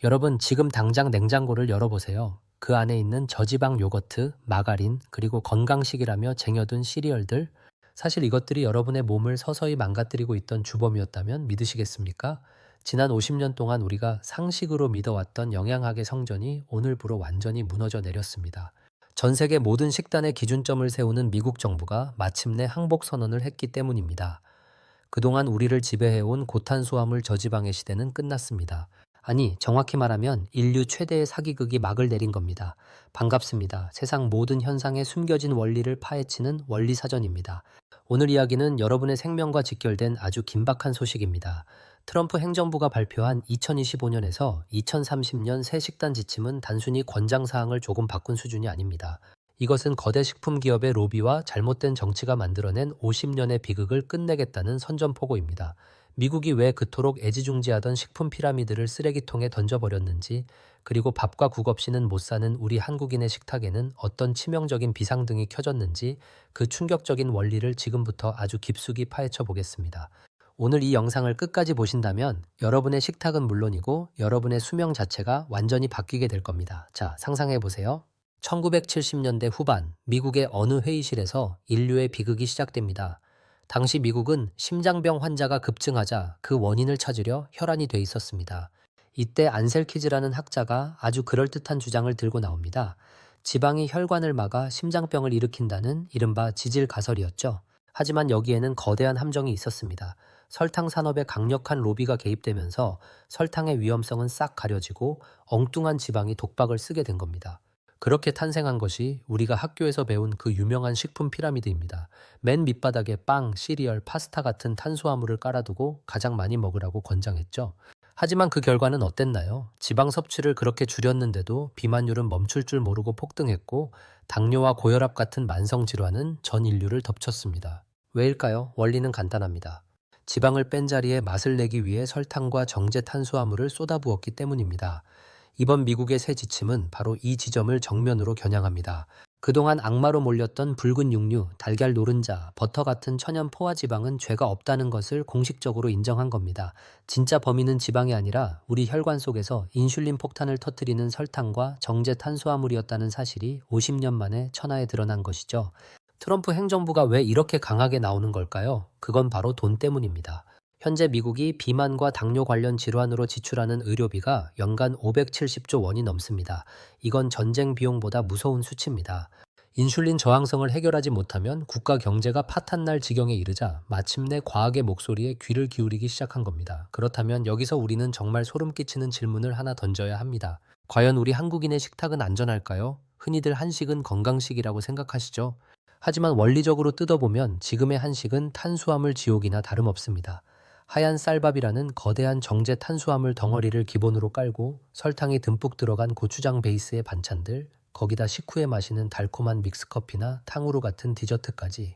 여러분, 지금 당장 냉장고를 열어보세요. 그 안에 있는 저지방 요거트, 마가린, 그리고 건강식이라며 쟁여둔 시리얼들. 사실 이것들이 여러분의 몸을 서서히 망가뜨리고 있던 주범이었다면 믿으시겠습니까? 지난 50년 동안 우리가 상식으로 믿어왔던 영양학의 성전이 오늘부로 완전히 무너져 내렸습니다. 전 세계 모든 식단의 기준점을 세우는 미국 정부가 마침내 항복 선언을 했기 때문입니다. 그동안 우리를 지배해온 고탄수화물 저지방의 시대는 끝났습니다. 아니, 정확히 말하면 인류 최대의 사기극이 막을 내린 겁니다. 반갑습니다. 세상 모든 현상에 숨겨진 원리를 파헤치는 원리사전입니다. 오늘 이야기는 여러분의 생명과 직결된 아주 긴박한 소식입니다. 트럼프 행정부가 발표한 2025년에서 2030년 새 식단 지침은 단순히 권장사항을 조금 바꾼 수준이 아닙니다. 이것은 거대 식품 기업의 로비와 잘못된 정치가 만들어낸 50년의 비극을 끝내겠다는 선전포고입니다. 미국이 왜 그토록 애지중지하던 식품 피라미드를 쓰레기통에 던져버렸는지, 그리고 밥과 국 없이는 못 사는 우리 한국인의 식탁에는 어떤 치명적인 비상등이 켜졌는지 그 충격적인 원리를 지금부터 아주 깊숙이 파헤쳐 보겠습니다. 오늘 이 영상을 끝까지 보신다면 여러분의 식탁은 물론이고 여러분의 수명 자체가 완전히 바뀌게 될 겁니다. 자, 상상해 보세요. 1970년대 후반 미국의 어느 회의실에서 인류의 비극이 시작됩니다. 당시 미국은 심장병 환자가 급증하자 그 원인을 찾으려 혈안이 돼 있었습니다. 이때 안셀키즈라는 학자가 아주 그럴듯한 주장을 들고 나옵니다. 지방이 혈관을 막아 심장병을 일으킨다는 이른바 지질가설이었죠. 하지만 여기에는 거대한 함정이 있었습니다. 설탕 산업의 강력한 로비가 개입되면서 설탕의 위험성은 싹 가려지고 엉뚱한 지방이 독박을 쓰게 된 겁니다. 그렇게 탄생한 것이 우리가 학교에서 배운 그 유명한 식품 피라미드입니다. 맨 밑바닥에 빵, 시리얼, 파스타 같은 탄수화물을 깔아두고 가장 많이 먹으라고 권장했죠. 하지만 그 결과는 어땠나요? 지방 섭취를 그렇게 줄였는데도 비만율은 멈출 줄 모르고 폭등했고 당뇨와 고혈압 같은 만성 질환은 전 인류를 덮쳤습니다. 왜일까요? 원리는 간단합니다. 지방을 뺀 자리에 맛을 내기 위해 설탕과 정제 탄수화물을 쏟아부었기 때문입니다. 이번 미국의 새 지침은 바로 이 지점을 정면으로 겨냥합니다. 그동안 악마로 몰렸던 붉은 육류, 달걀 노른자, 버터 같은 천연 포화 지방은 죄가 없다는 것을 공식적으로 인정한 겁니다. 진짜 범인은 지방이 아니라 우리 혈관 속에서 인슐린 폭탄을 터뜨리는 설탕과 정제 탄수화물이었다는 사실이 50년 만에 천하에 드러난 것이죠. 트럼프 행정부가 왜 이렇게 강하게 나오는 걸까요? 그건 바로 돈 때문입니다. 현재 미국이 비만과 당뇨 관련 질환으로 지출하는 의료비가 연간 570조 원이 넘습니다. 이건 전쟁 비용보다 무서운 수치입니다. 인슐린 저항성을 해결하지 못하면 국가 경제가 파탄날 지경에 이르자 마침내 과학의 목소리에 귀를 기울이기 시작한 겁니다. 그렇다면 여기서 우리는 정말 소름 끼치는 질문을 하나 던져야 합니다. 과연 우리 한국인의 식탁은 안전할까요? 흔히들 한식은 건강식이라고 생각하시죠? 하지만 원리적으로 뜯어보면 지금의 한식은 탄수화물 지옥이나 다름없습니다. 하얀 쌀밥이라는 거대한 정제 탄수화물 덩어리를 기본으로 깔고 설탕이 듬뿍 들어간 고추장 베이스의 반찬들, 거기다 식후에 마시는 달콤한 믹스커피나 탕후루 같은 디저트까지.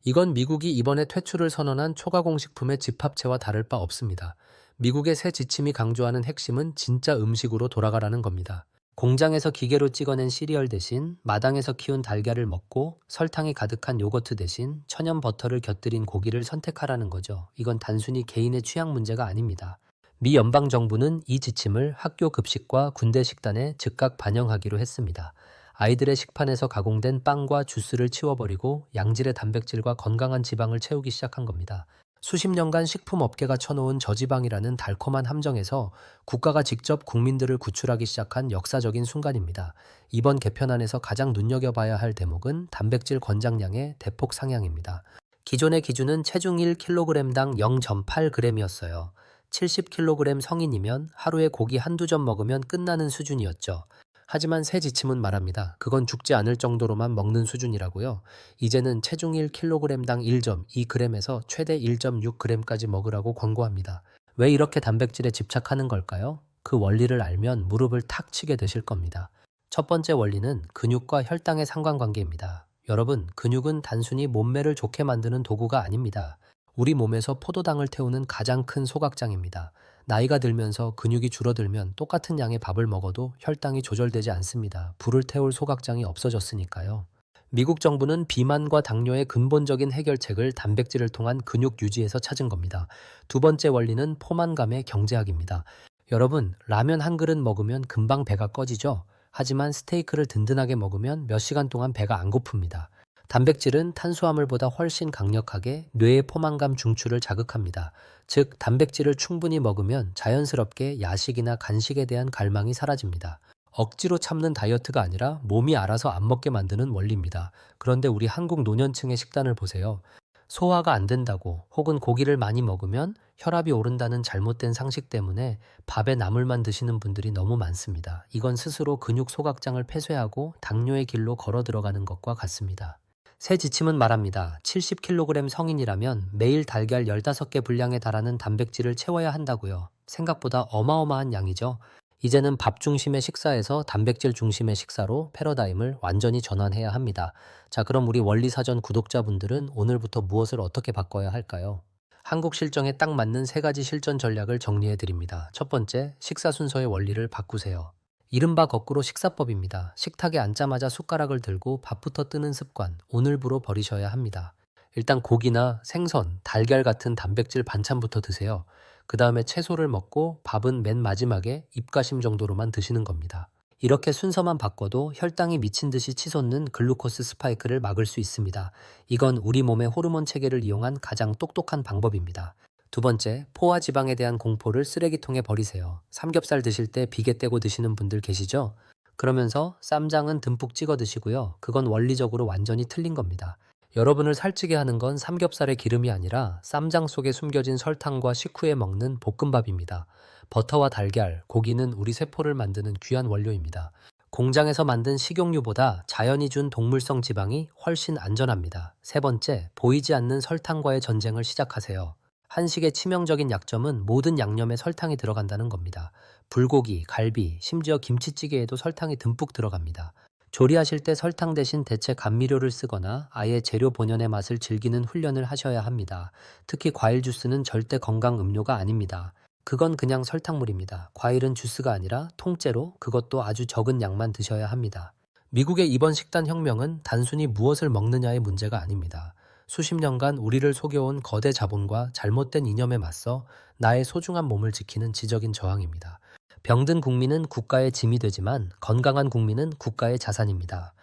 이건 미국이 이번에 퇴출을 선언한 초가공식품의 집합체와 다를 바 없습니다. 미국의 새 지침이 강조하는 핵심은 진짜 음식으로 돌아가라는 겁니다. 공장에서 기계로 찍어낸 시리얼 대신 마당에서 키운 달걀을 먹고 설탕이 가득한 요거트 대신 천연 버터를 곁들인 고기를 선택하라는 거죠. 이건 단순히 개인의 취향 문제가 아닙니다. 미 연방정부는 이 지침을 학교 급식과 군대 식단에 즉각 반영하기로 했습니다. 아이들의 식판에서 가공된 빵과 주스를 치워버리고 양질의 단백질과 건강한 지방을 채우기 시작한 겁니다. 수십 년간 식품업계가 쳐놓은 저지방이라는 달콤한 함정에서 국가가 직접 국민들을 구출하기 시작한 역사적인 순간입니다. 이번 개편안에서 가장 눈여겨봐야 할 대목은 단백질 권장량의 대폭 상향입니다. 기존의 기준은 체중 1kg당 0.8g이었어요. 70kg 성인이면 하루에 고기 한두 점 먹으면 끝나는 수준이었죠. 하지만 새 지침은 말합니다. 그건 죽지 않을 정도로만 먹는 수준이라고요. 이제는 체중 1kg당 1.2g에서 최대 1.6g까지 먹으라고 권고합니다. 왜 이렇게 단백질에 집착하는 걸까요? 그 원리를 알면 무릎을 탁 치게 되실 겁니다. 첫 번째 원리는 근육과 혈당의 상관관계입니다. 여러분, 근육은 단순히 몸매를 좋게 만드는 도구가 아닙니다. 우리 몸에서 포도당을 태우는 가장 큰 소각장입니다. 나이가 들면서 근육이 줄어들면 똑같은 양의 밥을 먹어도 혈당이 조절되지 않습니다. 불을 태울 소각장이 없어졌으니까요. 미국 정부는 비만과 당뇨의 근본적인 해결책을 단백질을 통한 근육 유지에서 찾은 겁니다. 두 번째 원리는 포만감의 경제학입니다. 여러분, 라면 한 그릇 먹으면 금방 배가 꺼지죠? 하지만 스테이크를 든든하게 먹으면 몇 시간 동안 배가 안 고픕니다. 단백질은 탄수화물보다 훨씬 강력하게 뇌의 포만감 중추를 자극합니다. 즉, 단백질을 충분히 먹으면 자연스럽게 야식이나 간식에 대한 갈망이 사라집니다. 억지로 참는 다이어트가 아니라 몸이 알아서 안 먹게 만드는 원리입니다. 그런데 우리 한국 노년층의 식단을 보세요. 소화가 안 된다고 혹은 고기를 많이 먹으면 혈압이 오른다는 잘못된 상식 때문에 밥에 나물만 드시는 분들이 너무 많습니다. 이건 스스로 근육 소각장을 폐쇄하고 당뇨의 길로 걸어 들어가는 것과 같습니다. 새 지침은 말합니다. 70kg 성인이라면 매일 달걀 15개 분량에 달하는 단백질을 채워야 한다고요. 생각보다 어마어마한 양이죠. 이제는 밥 중심의 식사에서 단백질 중심의 식사로 패러다임을 완전히 전환해야 합니다. 자, 그럼 우리 원리사전 구독자분들은 오늘부터 무엇을 어떻게 바꿔야 할까요? 한국 실정에 딱 맞는 3가지 실전 전략을 정리해 드립니다. 첫 번째, 식사 순서의 원리를 바꾸세요. 이른바 거꾸로 식사법입니다. 식탁에 앉자마자 숟가락을 들고 밥부터 뜨는 습관, 오늘부로 버리셔야 합니다. 일단 고기나 생선, 달걀 같은 단백질 반찬부터 드세요. 그 다음에 채소를 먹고 밥은 맨 마지막에 입가심 정도로만 드시는 겁니다. 이렇게 순서만 바꿔도 혈당이 미친 듯이 치솟는 글루코스 스파이크를 막을 수 있습니다. 이건 우리 몸의 호르몬 체계를 이용한 가장 똑똑한 방법입니다. 두 번째, 포화 지방에 대한 공포를 쓰레기통에 버리세요. 삼겹살 드실 때 비계 떼고 드시는 분들 계시죠? 그러면서 쌈장은 듬뿍 찍어 드시고요. 그건 원리적으로 완전히 틀린 겁니다. 여러분을 살찌게 하는 건 삼겹살의 기름이 아니라 쌈장 속에 숨겨진 설탕과 식후에 먹는 볶음밥입니다. 버터와 달걀, 고기는 우리 세포를 만드는 귀한 원료입니다. 공장에서 만든 식용유보다 자연이 준 동물성 지방이 훨씬 안전합니다. 세 번째, 보이지 않는 설탕과의 전쟁을 시작하세요. 한식의 치명적인 약점은 모든 양념에 설탕이 들어간다는 겁니다. 불고기, 갈비, 심지어 김치찌개에도 설탕이 듬뿍 들어갑니다. 조리하실 때 설탕 대신 대체 감미료를 쓰거나 아예 재료 본연의 맛을 즐기는 훈련을 하셔야 합니다. 특히 과일 주스는 절대 건강 음료가 아닙니다. 그건 그냥 설탕물입니다. 과일은 주스가 아니라 통째로, 그것도 아주 적은 양만 드셔야 합니다. 미국의 이번 식단 혁명은 단순히 무엇을 먹느냐의 문제가 아닙니다. 수십 년간 우리를 속여온 거대 자본과 잘못된 이념에 맞서 나의 소중한 몸을 지키는 지적인 저항입니다. 병든 국민은 국가의 짐이 되지만 건강한 국민은 국가의 자산입니다.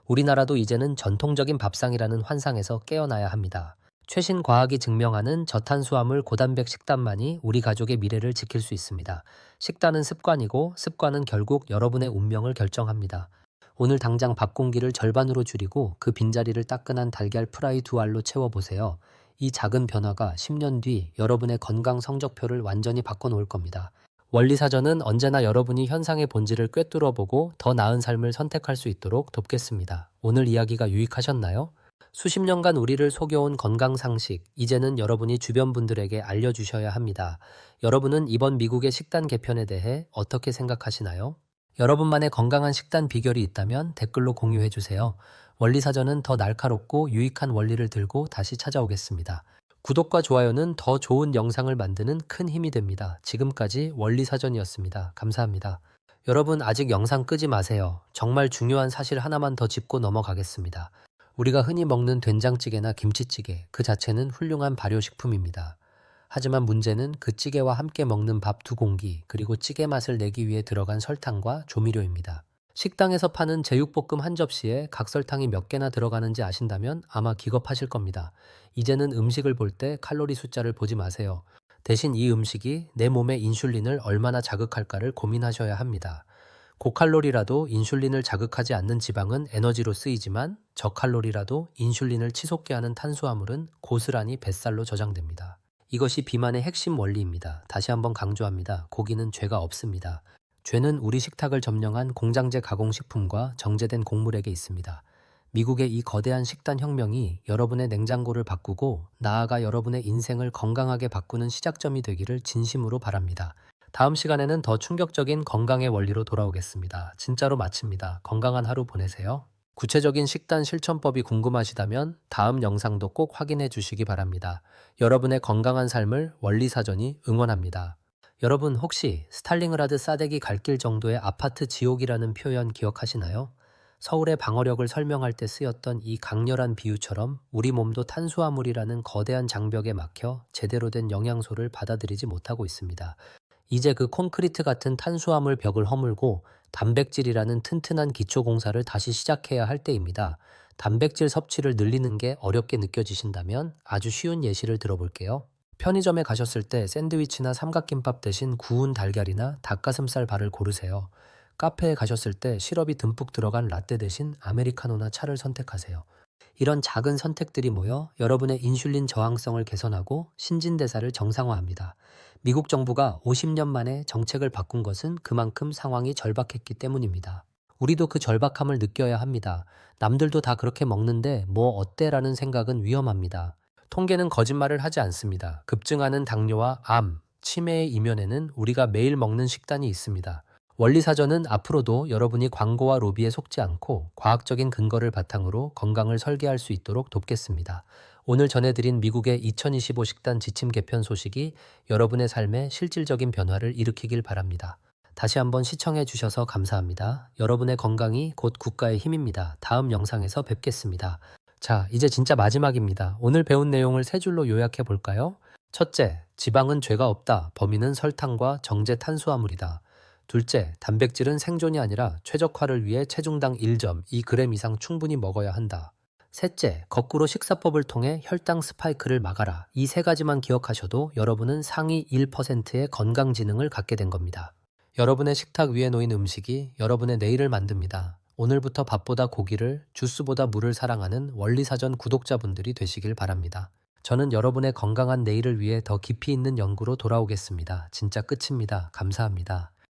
우리나라도 이제는 전통적인 밥상이라는 환상에서 깨어나야 합니다. 최신 과학이 증명하는 저탄수화물 고단백 식단만이 우리 가족의 미래를 지킬 수 있습니다. 식단은 습관이고 습관은 결국 여러분의 운명을 결정합니다. 오늘 당장 밥 공기를 절반으로 줄이고 그 빈자리를 따끈한 달걀 프라이 2알로 채워보세요. 이 작은 변화가 10년 뒤 여러분의 건강 성적표를 완전히 바꿔놓을 겁니다. 원리사전은 언제나 여러분이 현상의 본질을 꿰뚫어보고 더 나은 삶을 선택할 수 있도록 돕겠습니다. 오늘 이야기가 유익하셨나요? 수십 년간 우리를 속여온 건강 상식, 이제는 여러분이 주변 분들에게 알려주셔야 합니다. 여러분은 이번 미국의 식단 개편에 대해 어떻게 생각하시나요? 여러분만의 건강한 식단 비결이 있다면 댓글로 공유해주세요. 원리사전은 더 날카롭고 유익한 원리를 들고 다시 찾아오겠습니다. 구독과 좋아요는 더 좋은 영상을 만드는 큰 힘이 됩니다. 지금까지 원리사전이었습니다. 감사합니다. 여러분, 아직 영상 끄지 마세요. 정말 중요한 사실 하나만 더 짚고 넘어가겠습니다. 우리가 흔히 먹는 된장찌개나 김치찌개, 그 자체는 훌륭한 발효식품입니다. 하지만 문제는 그 찌개와 함께 먹는 밥 2공기, 그리고 찌개 맛을 내기 위해 들어간 설탕과 조미료입니다. 식당에서 파는 제육볶음 한 접시에 각설탕이 몇 개나 들어가는지 아신다면 아마 기겁하실 겁니다. 이제는 음식을 볼 때 칼로리 숫자를 보지 마세요. 대신 이 음식이 내 몸의 인슐린을 얼마나 자극할까를 고민하셔야 합니다. 고칼로리라도 인슐린을 자극하지 않는 지방은 에너지로 쓰이지만 저칼로리라도 인슐린을 치솟게 하는 탄수화물은 고스란히 뱃살로 저장됩니다. 이것이 비만의 핵심 원리입니다. 다시 한번 강조합니다. 고기는 죄가 없습니다. 죄는 우리 식탁을 점령한 공장제 가공식품과 정제된 곡물에게 있습니다. 미국의 이 거대한 식단 혁명이 여러분의 냉장고를 바꾸고 나아가 여러분의 인생을 건강하게 바꾸는 시작점이 되기를 진심으로 바랍니다. 다음 시간에는 더 충격적인 건강의 원리로 돌아오겠습니다. 진짜로 마칩니다. 건강한 하루 보내세요. 구체적인 식단 실천법이 궁금하시다면 다음 영상도 꼭 확인해 주시기 바랍니다. 여러분의 건강한 삶을 원리사전이 응원합니다. 여러분, 혹시 스탈링그라드 싸대기 갈 길 정도의 아파트 지옥이라는 표현 기억하시나요? 서울의 방어력을 설명할 때 쓰였던 이 강렬한 비유처럼 우리 몸도 탄수화물이라는 거대한 장벽에 막혀 제대로 된 영양소를 받아들이지 못하고 있습니다. 이제 그 콘크리트 같은 탄수화물 벽을 허물고 단백질이라는 튼튼한 기초 공사를 다시 시작해야 할 때입니다. 단백질 섭취를 늘리는 게 어렵게 느껴지신다면 아주 쉬운 예시를 들어볼게요. 편의점에 가셨을 때 샌드위치나 삼각김밥 대신 구운 달걀이나 닭가슴살 발을 고르세요. 카페에 가셨을 때 시럽이 듬뿍 들어간 라떼 대신 아메리카노나 차를 선택하세요. 이런 작은 선택들이 모여 여러분의 인슐린 저항성을 개선하고 신진대사를 정상화합니다. 미국 정부가 50년 만에 정책을 바꾼 것은 그만큼 상황이 절박했기 때문입니다. 우리도 그 절박함을 느껴야 합니다. 남들도 다 그렇게 먹는데 뭐 어때라는 생각은 위험합니다. 통계는 거짓말을 하지 않습니다. 급증하는 당뇨와 암, 치매의 이면에는 우리가 매일 먹는 식단이 있습니다. 원리사전은 앞으로도 여러분이 광고와 로비에 속지 않고 과학적인 근거를 바탕으로 건강을 설계할 수 있도록 돕겠습니다. 오늘 전해드린 미국의 2025 식단 지침 개편 소식이 여러분의 삶에 실질적인 변화를 일으키길 바랍니다. 다시 한번 시청해 주셔서 감사합니다. 여러분의 건강이 곧 국가의 힘입니다. 다음 영상에서 뵙겠습니다. 자, 이제 진짜 마지막입니다. 오늘 배운 내용을 세 줄로 요약해 볼까요? 첫째, 지방은 죄가 없다. 범인은 설탕과 정제 탄수화물이다. 둘째, 단백질은 생존이 아니라 최적화를 위해 체중당 1.2g 이상 충분히 먹어야 한다. 셋째, 거꾸로 식사법을 통해 혈당 스파이크를 막아라. 이 세 가지만 기억하셔도 여러분은 상위 1%의 건강 지능을 갖게 된 겁니다. 여러분의 식탁 위에 놓인 음식이 여러분의 내일을 만듭니다. 오늘부터 밥보다 고기를, 주스보다 물을 사랑하는 원리사전 구독자분들이 되시길 바랍니다. 저는 여러분의 건강한 내일을 위해 더 깊이 있는 연구로 돌아오겠습니다. 진짜 끝입니다. 감사합니다.